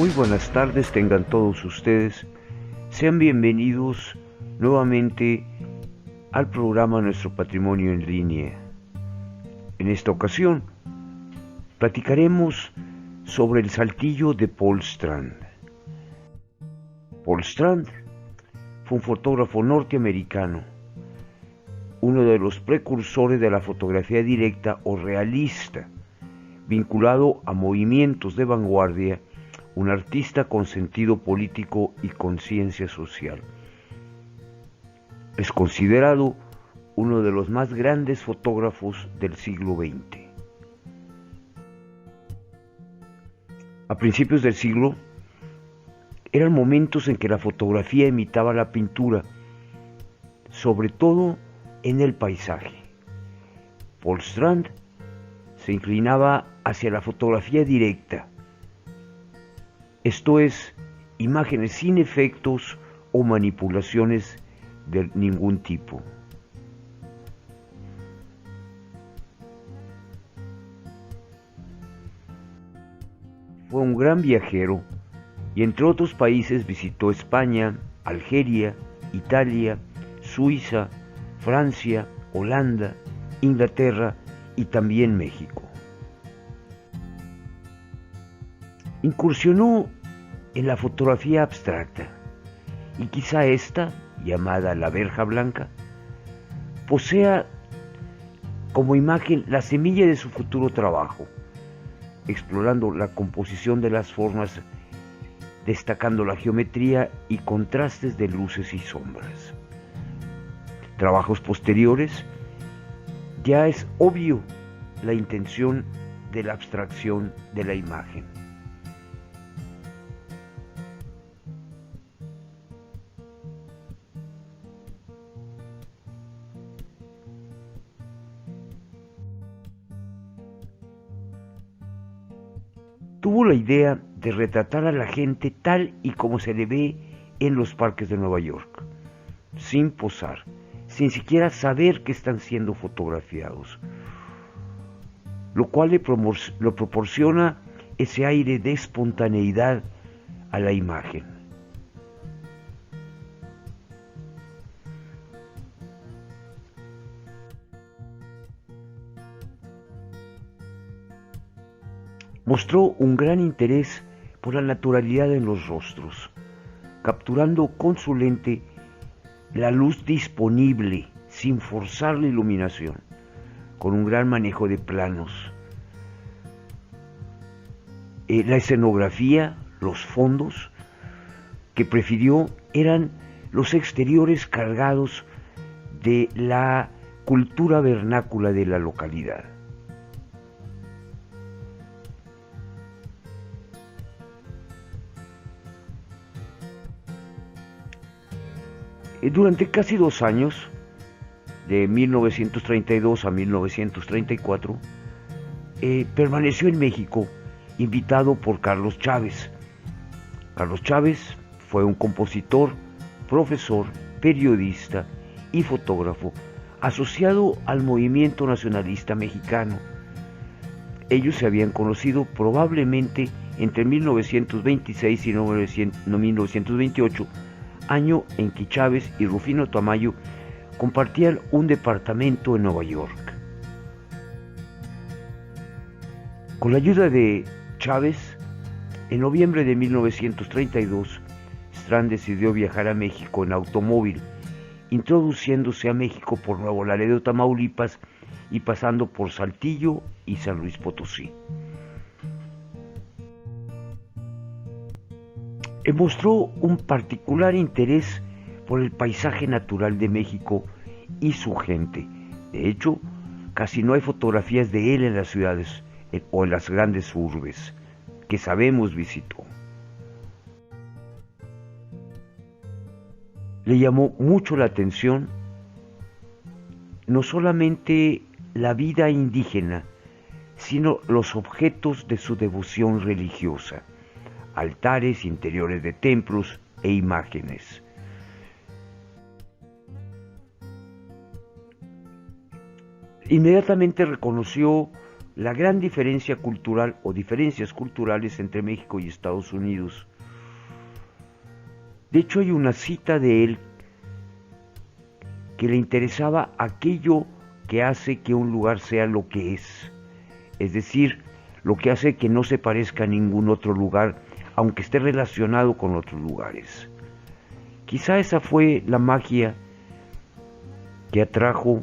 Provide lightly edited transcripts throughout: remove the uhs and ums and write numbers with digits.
Muy buenas tardes tengan todos ustedes. Sean bienvenidos nuevamente al programa Nuestro Patrimonio en Línea. En esta ocasión platicaremos sobre el Saltillo de Paul Strand. Paul Strand fue un fotógrafo norteamericano, uno de los precursores de la fotografía directa o realista, vinculado a movimientos de vanguardia, un artista con sentido político y conciencia social. Es considerado uno de los más grandes fotógrafos del siglo XX. A principios del siglo, eran momentos en que la fotografía imitaba la pintura, sobre todo en el paisaje. Paul Strand se inclinaba hacia la fotografía directa, esto es, imágenes sin efectos o manipulaciones de ningún tipo. Fue un gran viajero y entre otros países visitó España, Algeria, Italia, Suiza, Francia, Holanda, Inglaterra y también México. Incursionó en la fotografía abstracta y quizá esta, llamada la verja blanca, posea como imagen la semilla de su futuro trabajo, explorando la composición de las formas, destacando la geometría y contrastes de luces y sombras. Trabajos posteriores, ya es obvio la intención de la abstracción de la imagen. Tuvo la idea de retratar a la gente tal y como se le ve en los parques de Nueva York, sin posar, sin siquiera saber que están siendo fotografiados, lo cual le proporciona ese aire de espontaneidad a la imagen. Mostró un gran interés por la naturalidad en los rostros, capturando con su lente la luz disponible sin forzar la iluminación, con un gran manejo de planos. La escenografía, los fondos que prefirió eran los exteriores cargados de la cultura vernácula de la localidad. Durante casi 2 años, de 1932 a 1934, permaneció en México, invitado por Carlos Chávez. Carlos Chávez fue un compositor, profesor, periodista y fotógrafo asociado al movimiento nacionalista mexicano. Ellos se habían conocido probablemente entre 1926 y 1928, año en que Chávez y Rufino Tamayo compartían un departamento en Nueva York. Con la ayuda de Chávez, en noviembre de 1932, Strand decidió viajar a México en automóvil, introduciéndose a México por Nuevo Laredo, Tamaulipas, y pasando por Saltillo y San Luis Potosí. Mostró un particular interés por el paisaje natural de México y su gente. De hecho, casi no hay fotografías de él en las ciudades o en las grandes urbes que sabemos visitó. Le llamó mucho la atención no solamente la vida indígena, sino los objetos de su devoción religiosa, altares, interiores de templos e imágenes. Inmediatamente reconoció la gran diferencia cultural o diferencias culturales entre México y Estados Unidos. De hecho, hay una cita de él que le interesaba aquello que hace que un lugar sea lo que es decir, lo que hace que no se parezca a ningún otro lugar, aunque esté relacionado con otros lugares. Quizá esa fue la magia que atrajo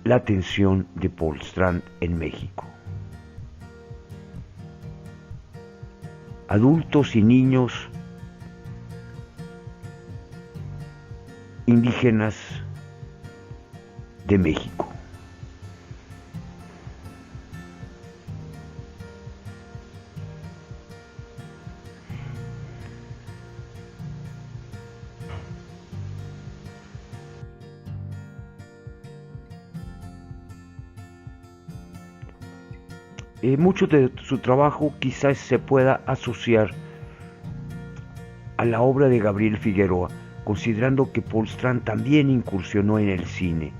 la atención de Paul Strand en México. Adultos y niños indígenas de México. Mucho de su trabajo quizás se pueda asociar a la obra de Gabriel Figueroa, considerando que Paul Strand también incursionó en el cine,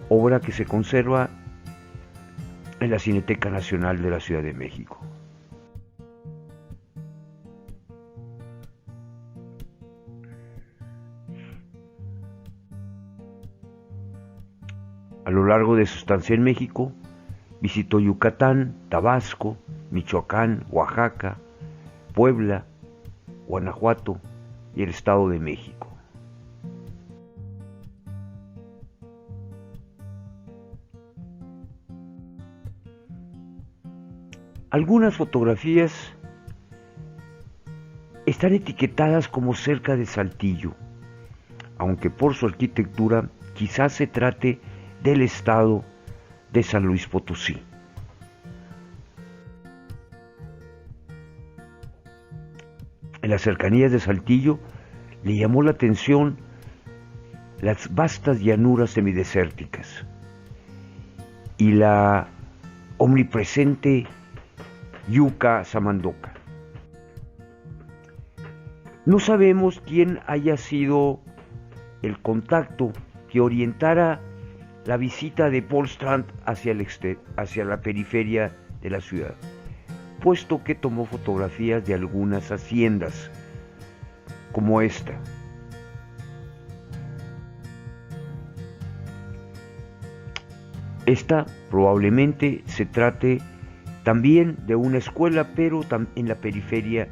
obra que se conserva en la Cineteca Nacional de la Ciudad de México. A lo largo de su estancia en México, visitó Yucatán, Tabasco, Michoacán, Oaxaca, Puebla, Guanajuato y el Estado de México. Algunas fotografías están etiquetadas como cerca de Saltillo, aunque por su arquitectura quizás se trate del estado de San Luis Potosí. En las cercanías de Saltillo le llamó la atención las vastas llanuras semidesérticas y la omnipresente yuca samandoca. No sabemos quién haya sido el contacto que orientara la visita de Paul Strand hacia la periferia de la ciudad, puesto que tomó fotografías de algunas haciendas, como esta. Esta probablemente se trate también de una escuela, pero en la periferia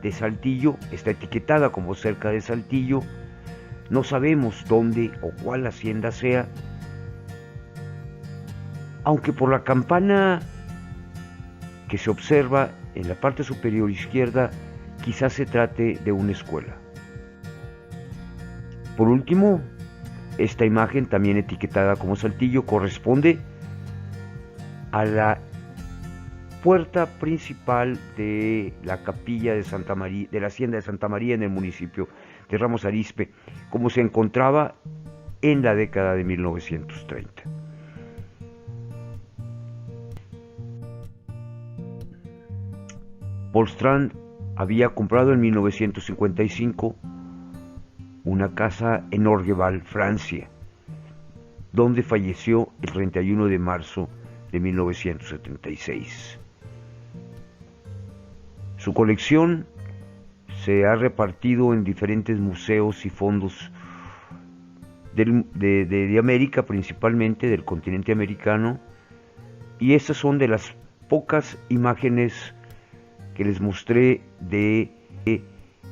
de Saltillo, está etiquetada como cerca de Saltillo. No sabemos dónde o cuál hacienda sea, aunque por la campana que se observa en la parte superior izquierda, quizás se trate de una escuela. Por último, esta imagen, también etiquetada como Saltillo, corresponde a la puerta principal de la capilla de Santa María, de la hacienda de Santa María en el municipio de Ramos Arizpe, como se encontraba en la década de 1930. Paul Strand había comprado en 1955 una casa en Orgeval, Francia, donde falleció el 31 de marzo de 1976. Su colección se ha repartido en diferentes museos y fondos de América, principalmente del continente americano, y estas son de las pocas imágenes que les mostré de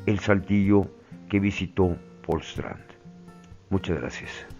el Saltillo que visitó Paul Strand. Muchas gracias.